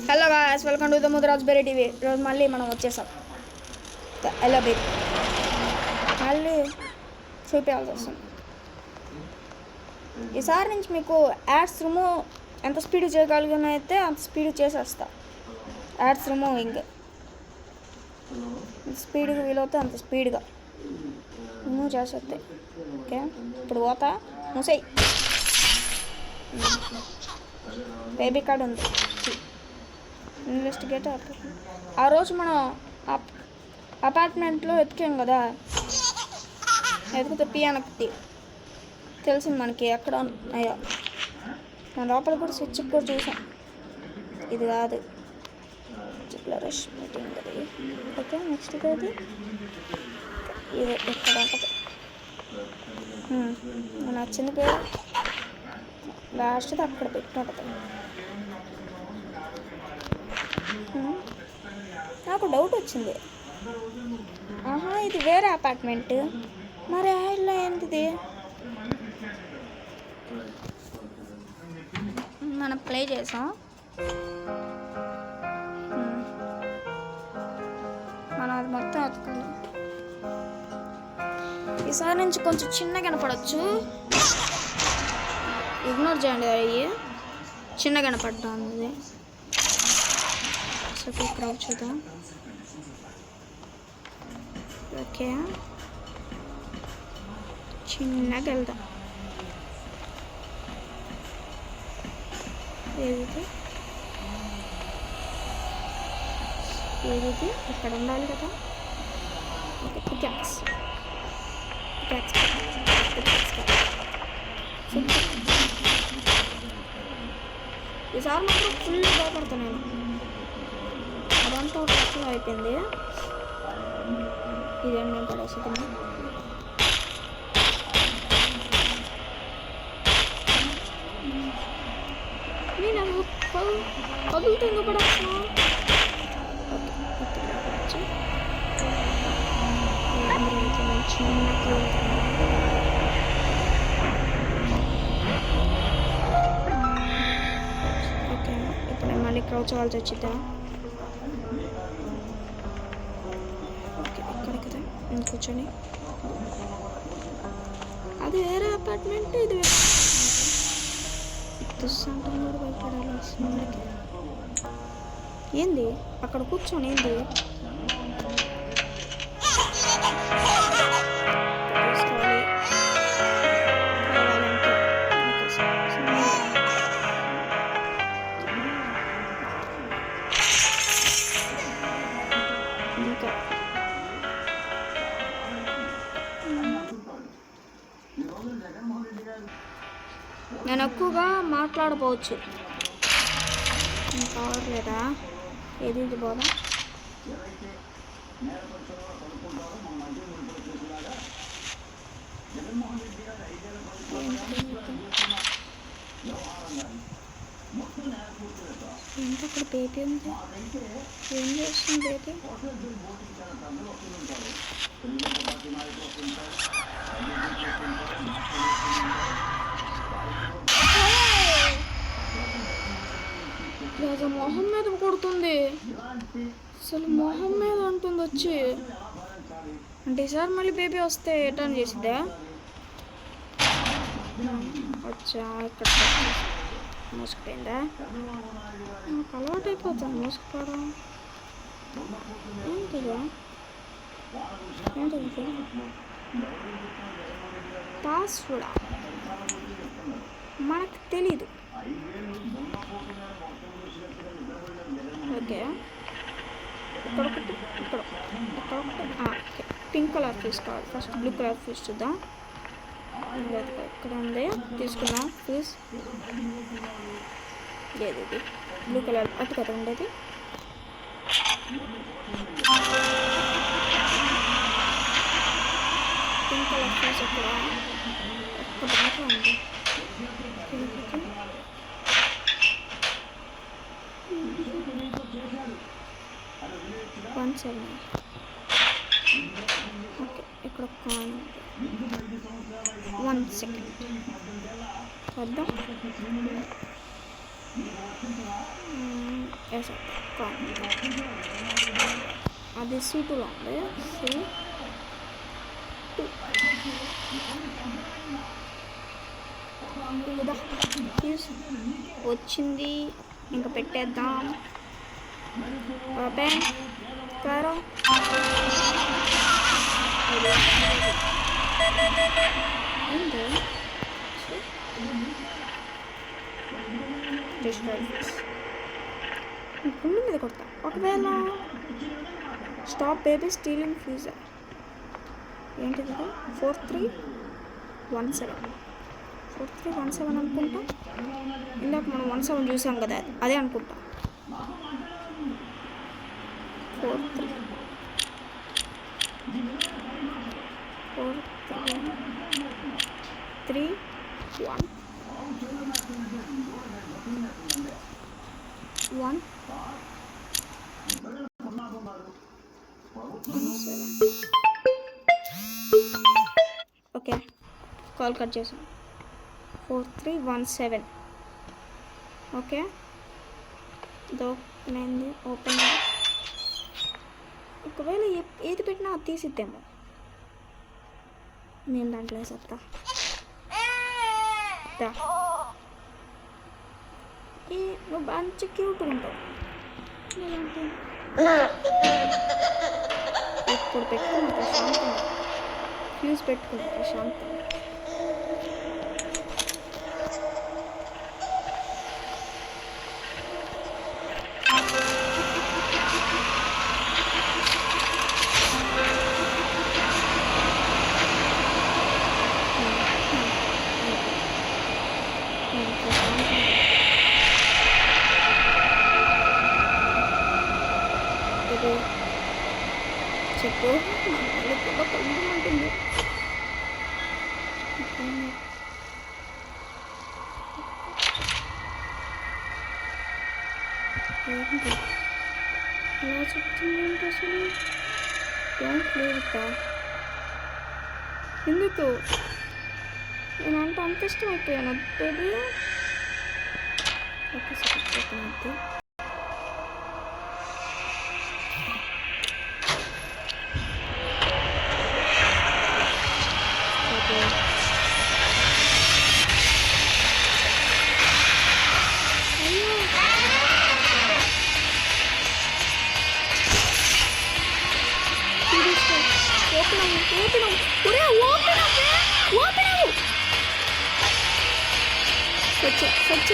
Hello guys, welcome to the Mudiraj berry TV. ఈరోజు మళ్ళీ మనం వచ్చేసాం ఎలా బెర్రీ మళ్ళీ చూపించాల్సి వస్తుంది. ఈసారి నుంచి మీకు యాడ్స్ రిమూవ్ ఎంత స్పీడ్ చేయగలిగినైతే అంత స్పీడ్ చేసేస్తా. యాడ్స్ రిమూవింగ్ స్పీడ్గా వీలవుతే అంత స్పీడ్గా రిమూవ్ చేసేస్తే. ఓకే, ఇప్పుడు పోతా మూసేయి. బేబీ కార్డ్ ఉంది. ఇన్వెస్టిగేటర్ ఆ రోజు మనం అపార్ట్మెంట్లో వెతికాం కదా, వెతికితే పియానక్తి తెలిసింది మనకి ఎక్కడ ఉన్నాయో. మన లోపల కూడా స్విచ్ కూడా చూసాం. ఇది కాదు ఫ్లరిష్ మీటింగ్ అది. ఓకే, నెక్స్ట్ అది ఇది ఇక్కడ ఉంటుంది. నచ్చింది పేరు లాస్ట్ది అక్కడ పెట్టుకుంటుంది. నాకు డౌట్ వచ్చింది, ఆహా ఇది వేరే అపార్ట్మెంట్, మరి ఇలా ఏంటిది? మనం ప్లే చేసాం, మనం అది మొత్తం ఎత్తుకోవాలి. ఈసారి నుంచి కొంచెం చిన్నగా కనపడవచ్చు, ఇగ్నోర్ చేయండి. అయ్యి చిన్నగా కనపడ్డా ఉంది. క్రౌడ్ చూద్దాం. ఓకే, చిన్నగా వెళ్దాం. ఏది ఏది ఇక్కడ ఉండాలి కదా. ఓకే, పికాక్స్ ఈసారి మాత్రం ఫుల్ భయపడుతున్నాను. అదంతా ఒక రకంగా అయిపోయింది. ఇదేంటి నేను పడేసుకున్నా. నేను కదులుతూ ఎందుకు పడేస్తున్నా? ఓకే, ఇప్పుడు నేను మళ్ళీ క్రౌచ్ అవ్వాల్సి వచ్చిద్దా? కూర్చొని అది వేరే అపార్ట్మెంట్, ఇది దుస్సంటే కూడా భయపడాలి. ఏంది అక్కడ కూర్చొని ఏంది? ఇంకా నేను ఎక్కువగా మాట్లాడపోవచ్చు, కావట్లేదా? ఏది ఇది పోదా? ఏంటి అక్కడ బేబీ ఉంది? ఏం చేస్తుంది బేబీ? మొహం మీద కొడుతుంది, అసలు మొహం మీద అంటుంది వచ్చి. అంటే ఈసారి మళ్ళీ బేబీ వస్తే రిటర్న్ చేసిద్దా? వచ్చా ఇక్కడ మూసుకుపోయిందా? నాకు అలవాటు అయిపోతుంది మూసుకుపోవడం. ఏంటిదా? ఏంటిది? పాస్వర్డ్ మనకు తెలీదు. ఓకే, ఇక్కడ ఒకటి, ఇక్కడ ఓకే, పింక్ కలర్ తీసుకోవాలి. ఫస్ట్ బ్లూ కలర్ ఫీస్ చూద్దాం. ఇక్కడ ఉంది, తీసుకున్నాం ఫీస్. లేదు ఇది బ్లూ కలర్ అటు కదా ఉండేది. పింక్ కలర్ ఫీస్ ఇక్కడ దాకా ఉంది. 170. ఓకే, ఇక్కడ 1 సెకండ్ వద్దాం. అది C2లో ఉంది. C2 వచ్చింది. ఇంకా పెట్టేద్దాం. ఓపెన్ కారో ఏంటి గుండె మీద కొడతా. ఒకవేళ స్టాప్ బేబీ స్టీలింగ్ ఫ్యూజర్ ఏంటిది? 4317 అనుకుంటా. ఇందాక మనం 17 చూసాం కదా, అదే అనుకుంటా. 4-3-2-1 ఓకే, కాల్ కట్ చేసాం. 4317 ఓకే. దొరికింది. ఓపెన్. ఒకవేళ ఏది పెట్టినా అది తీసిద్దేమో. నేను దాంట్లో వేసేస్తా. నువ్వు మంచి క్యూట్ ఉంటావు. ఇప్పుడు పెట్టుకున్నా ప్రశాంతంగా. ఫ్యూజ్ పెట్టుకున్నా ప్రశాంతంగా. చెప్పు. కూడా కలుగుమంటుంది. ఏంటి ఎలా చెప్తుంది అసలు? Don't leave. ఎందుకు నేనంటే అంత ఇష్టం అయిపోయాను బేబీ. Okay sir. సచ్చ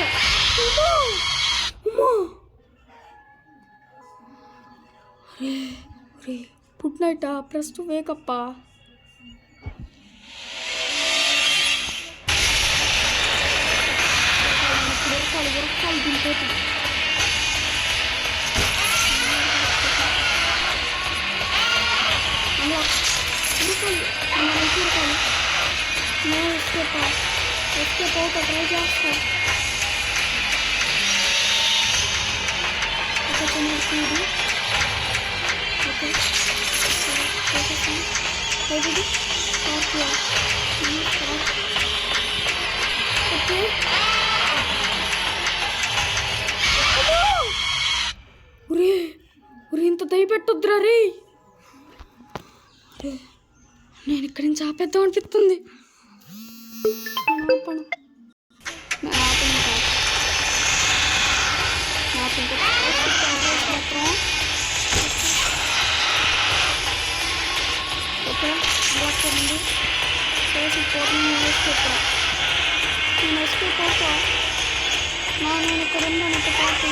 good night. Press to wake up. ఉరకాలి దీనితోటి. ఎస్కేప్ అవుతా ట్రై చేస్తా. ఇంత దయపెట్టొద్దురా రే. నేను ఇక్కడి నుంచి ఆపేద్దాం అనిపిస్తుంది. నేను ఎస్కేప్ అవుతా. నేను ఇక్కడ ఉన్నాను పాటు.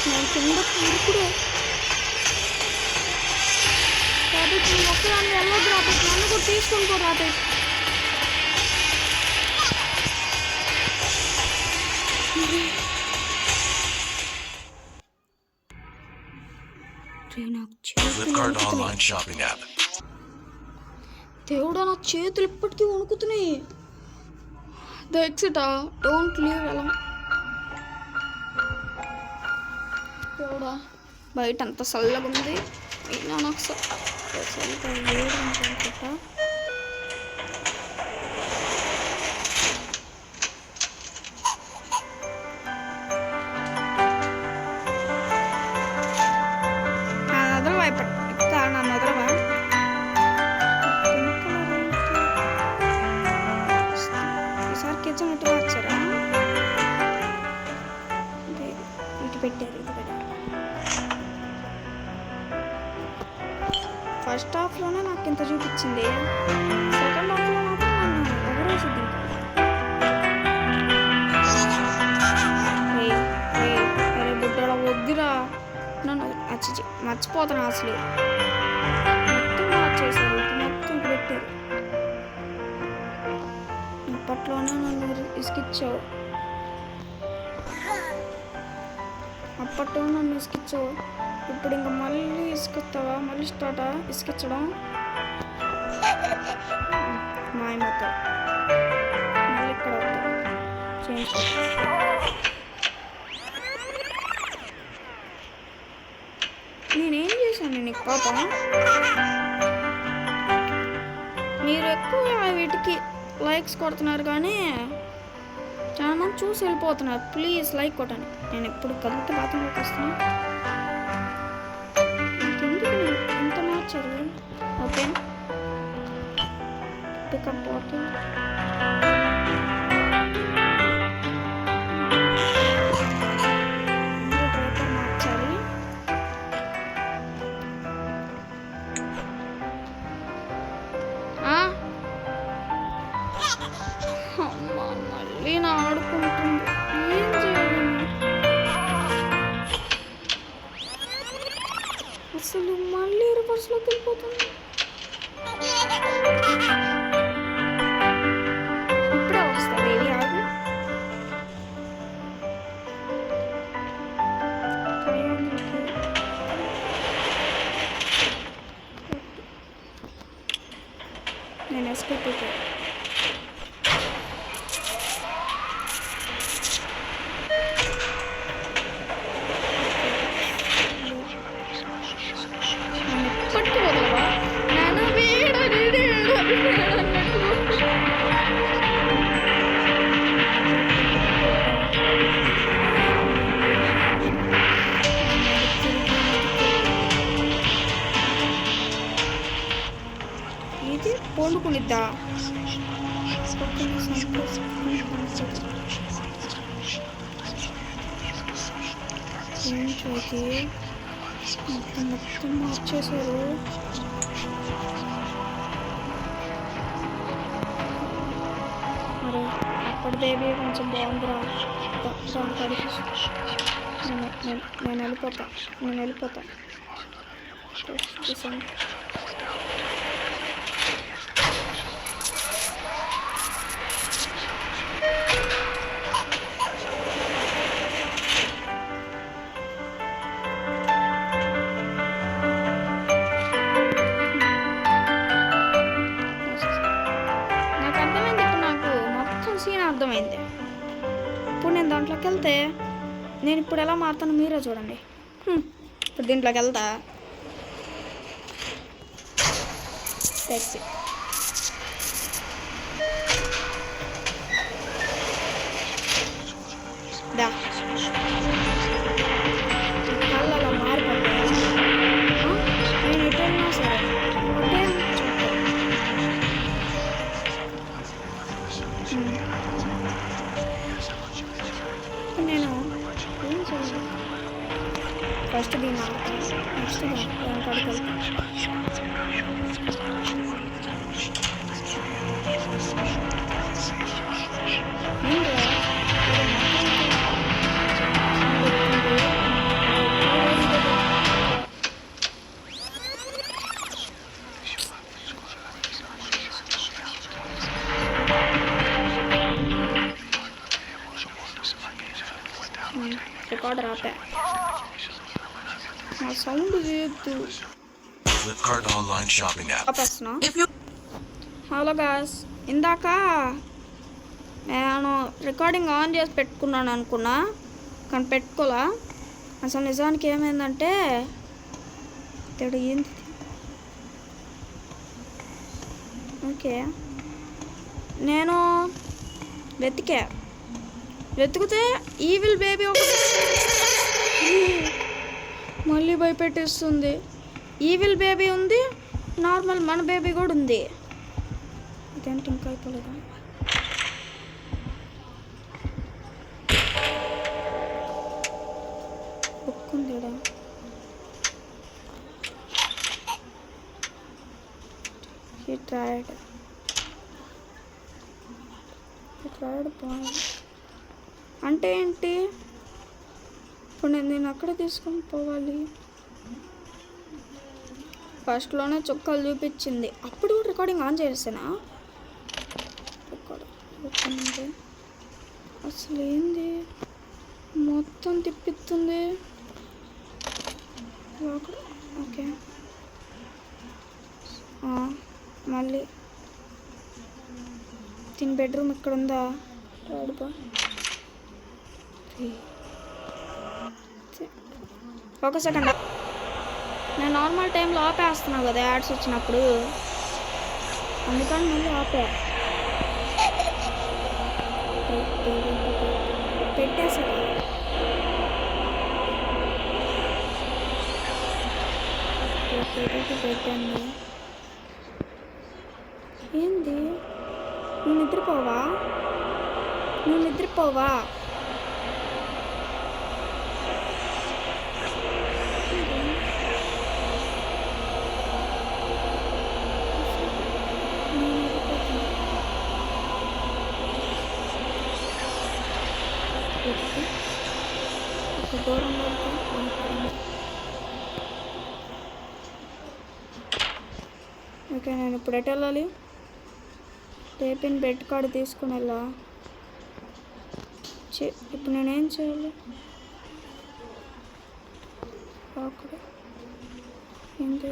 నేను కింద ఉరుకుడు. రాబెట్ నువ్వు ఒక్కదాన్ని వెళ్ళొద్దు. రాబెట్ నన్ను కూడా తీసుకొని పో. రాబెట్ దేవుడా, నా చేతులు ఇప్పటికీ వణుకుతున్నాయి. ద ఎక్సిట్ డోంట్ లీవ్ ఎలా ఎవడా బయట అంత చల్లగా ఉంది అయినా నాకు వేడి అనుకుంటా ఫస్ట్ హాఫ్లోనే నాకు ఇంత చూపించింది సెకండ్ హాఫ్లో మాత్రం నన్ను ఎగరేసింది అరే బుడ్డలా వద్దురా నన్ను మర్చిపోతాను అసలు మొత్తం మార్చేశారు మొత్తం పెట్టారు అప్పట్లోనే నన్ను ఇసుకిచ్చావు అప్పట్లో నన్ను ఇసుకిచ్చావు ఇప్పుడు ఇంకా మళ్ళీ ఇసుకొస్తావా మళ్ళీ స్టార్టా ఇసుకిచ్చడం మాయమవుతావు మళ్ళీ ఇక్కడ నేనేం చేశాను నీకు పాప మీరు ఎక్కువ వీటికి లైక్స్ కొడుతున్నారు కానీ చాలా మంది చూసి వెళ్ళిపోతున్నారు ప్లీజ్ లైక్ కొట్టండి నేను ఎప్పుడు కదిలితే బాత్రూంలోకి వస్తున్నా ఎంత మార్చారు ఓకే పికప్ బాటిల్ మార్చాలి అమ్మా మళ్ళీ నా ఆడుకుంటుంది ఏం చేయాలి అసలు మళ్ళీ రివర్స్లోకి వెళ్ళిపోతుంది ఇప్పుడే వస్తా బేబీ ఆగు నేను ఎస్కేప్ అయిపోయి ఇది పోలుకునిద్దా ఏంటి మొత్తం మొత్తం మార్చేశారు మరి అప్పటి బేబీ కొంచెం బాగుందిరా నేను వెళ్ళిపోతా అర్థమైంది ఇప్పుడు నేను దాంట్లోకి వెళ్తే నేను ఇప్పుడు ఎలా మారుతాను మీరే చూడండి ఇప్పుడు దీంట్లోకి వెళ్తా ట్యాక్సీ దా కళ్ళలో మారిపోతాయి నేను ఎటు వెళ్ళినా సరే నేను ఏం చేయాలి ఫస్ట్ దీన్ని నెక్స్ట్ కాడికి రికార్డర్ ఆపా నా సౌండ్ చేయొద్దు Flipkart online shopping app. ఆపేస్తున్నా హలో గాయ్స్ ఇందాక నేను రికార్డింగ్ ఆన్ చేసి పెట్టుకున్నాను అనుకున్నా, కానీ పెట్టుకోలే. అసలు నిజానికి ఏమైందంటే తేడు ఏంది. ఓకే, నేను వెతికితే ఈవిల్ బేబీ ఒకటి మళ్ళీ భయపెట్టేస్తుంది. ఈవిల్ బేబీ ఉంది, నార్మల్ మన బేబీ కూడా ఉంది. ఇదేంటి ఇంకా అయిపోలేదా? ఒక్కుందిడా ట్రైడ్ బాగుంది. అంటే ఏంటి? ఇప్పుడు నేను అక్కడ తీసుకొని పోవాలి. ఫస్ట్లోనే చుక్కలు చూపించింది, అప్పుడు కూడా రికార్డింగ్ ఆన్ చేసేనా? అసలు ఏంది మొత్తం తిప్పిస్తుంది. ఓకే, మళ్ళీ దీని బెడ్రూమ్ ఇక్కడ ఉందా? రాడుబా. ఒక సెకండ్, నేను నార్మల్ టైంలో ఆపేస్తున్నావు కదా యాడ్స్ వచ్చినప్పుడు, అందుకని మళ్ళీ ఆపే పెట్టేసా. పెట్టండి. ఏంది? నువ్వు నిద్రపోవా? ఒక దూరంలో ఓకే, నేను ఇప్పుడు ఎటు వెళ్ళాలి? రేపిన్ బెడ్ కార్డు తీసుకుని వెళ్ళా. ఇప్పుడు నేనేం చేయాలి? అక్కడ ఏంటి?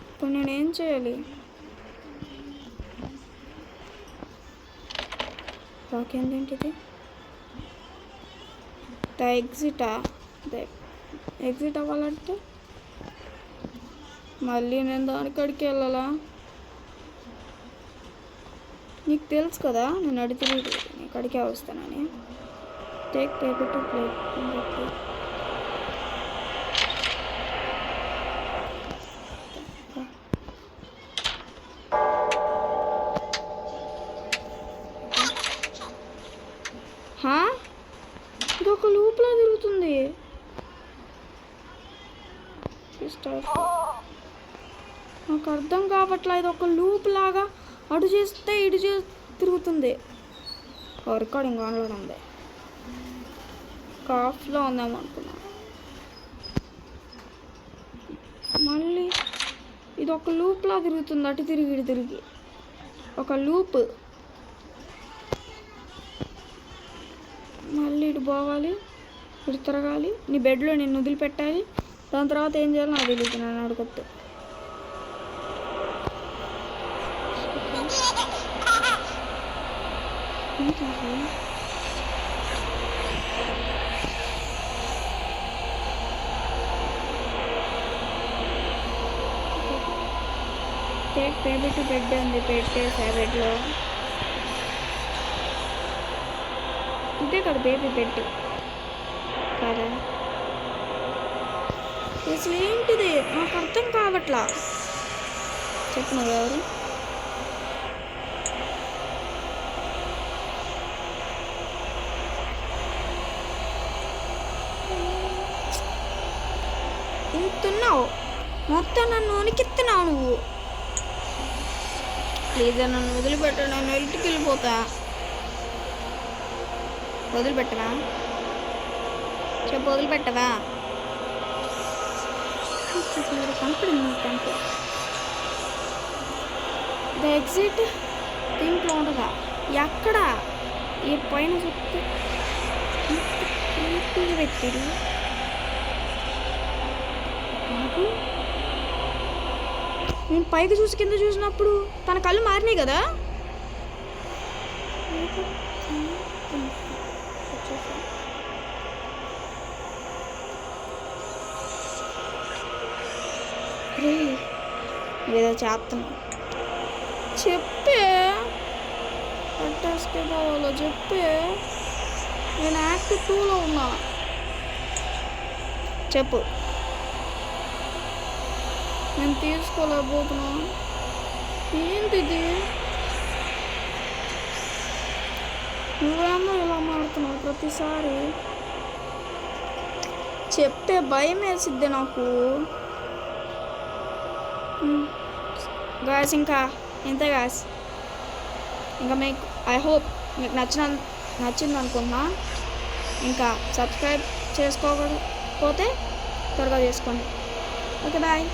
ఇప్పుడు నేనేం చేయాలి? రాకేందేంటిది? ఎగ్జిట్ అవ్వాలంటే మళ్ళీ నేను దానికాడికి వెళ్ళాలా? నీకు తెలుసు కదా నేను అడిగితే ఇక్కడికే వస్తానని. Take paper to play. ఇది ఒక లూప్లా తిరుగుతుంది. నాకు అర్థం కావట్లా. ఇది ఒక లూప్ లాగా అటు చేస్తే ఇటు తిరుగుతుంది. రికార్డింగ్ ఆన్లో ఉంది, ఆఫ్లో ఉందేమో అనుకున్నా. మళ్ళీ ఇది ఒక లూప్లా తిరుగుతుంది, అటు తిరిగి ఇటు తిరిగి ఒక లూప్. మళ్ళీ ఇటు పోవాలి, ఇటు తిరగాలి, నీ బెడ్లో నేను వదిలిపెట్టాలి. దాని తర్వాత ఏం చేయాలో నాకు తెలియదు, నన్ను అడగొద్దు. టేక్ బేబీ టు బెడ్ ఉంది, పెట్టేసా బెడ్లో. ఇదే కదా బేబీ బెడ్ కదా? అసలు ఏంటిది నాకు అర్థం కావట్లా. చెప్పు నువ్వు ఎవరు? ఇంతున్నావు మొత్తం, నన్ను వణికిస్తున్నావు నువ్వు. ప్లీజ్ నన్ను వదిలిపెట్ట, నేను ఇంటికి వెళ్ళిపోతా. వదిలిపెట్టవా? చెప్పు, వదిలిపెట్టవా? కనపడింది కంటే. ద ఎగ్జిట్ దీంట్లో ఉండదా? ఎక్కడ? ఈ పైన చెప్తే పెట్టాడు. నేను పైకి చూసి కింద చూసినప్పుడు తన కళ్ళు మారినాయి కదా. ఏదో చేస్తున్నా చెప్పే అడ్రస్కే కావాలో చెప్పే నేను యాక్ట్ 2లో ఉన్నా చెప్పు నేను తీసుకోలేకపోతున్నా ఏంటిది నువ్వేమో ఇలా మాడుతున్నావు ప్రతిసారి చెప్పే భయం వేసిద్ది నాకు గాయస్ ఇంకా ఇంతే గాయస్ ఇంకా మీకు ఐ హోప్ మీకు నచ్చింది అనుకున్నా ఇంకా సబ్స్క్రైబ్ చేసుకోకపోతే త్వరగా చేసుకోండి ఓకే బాయ్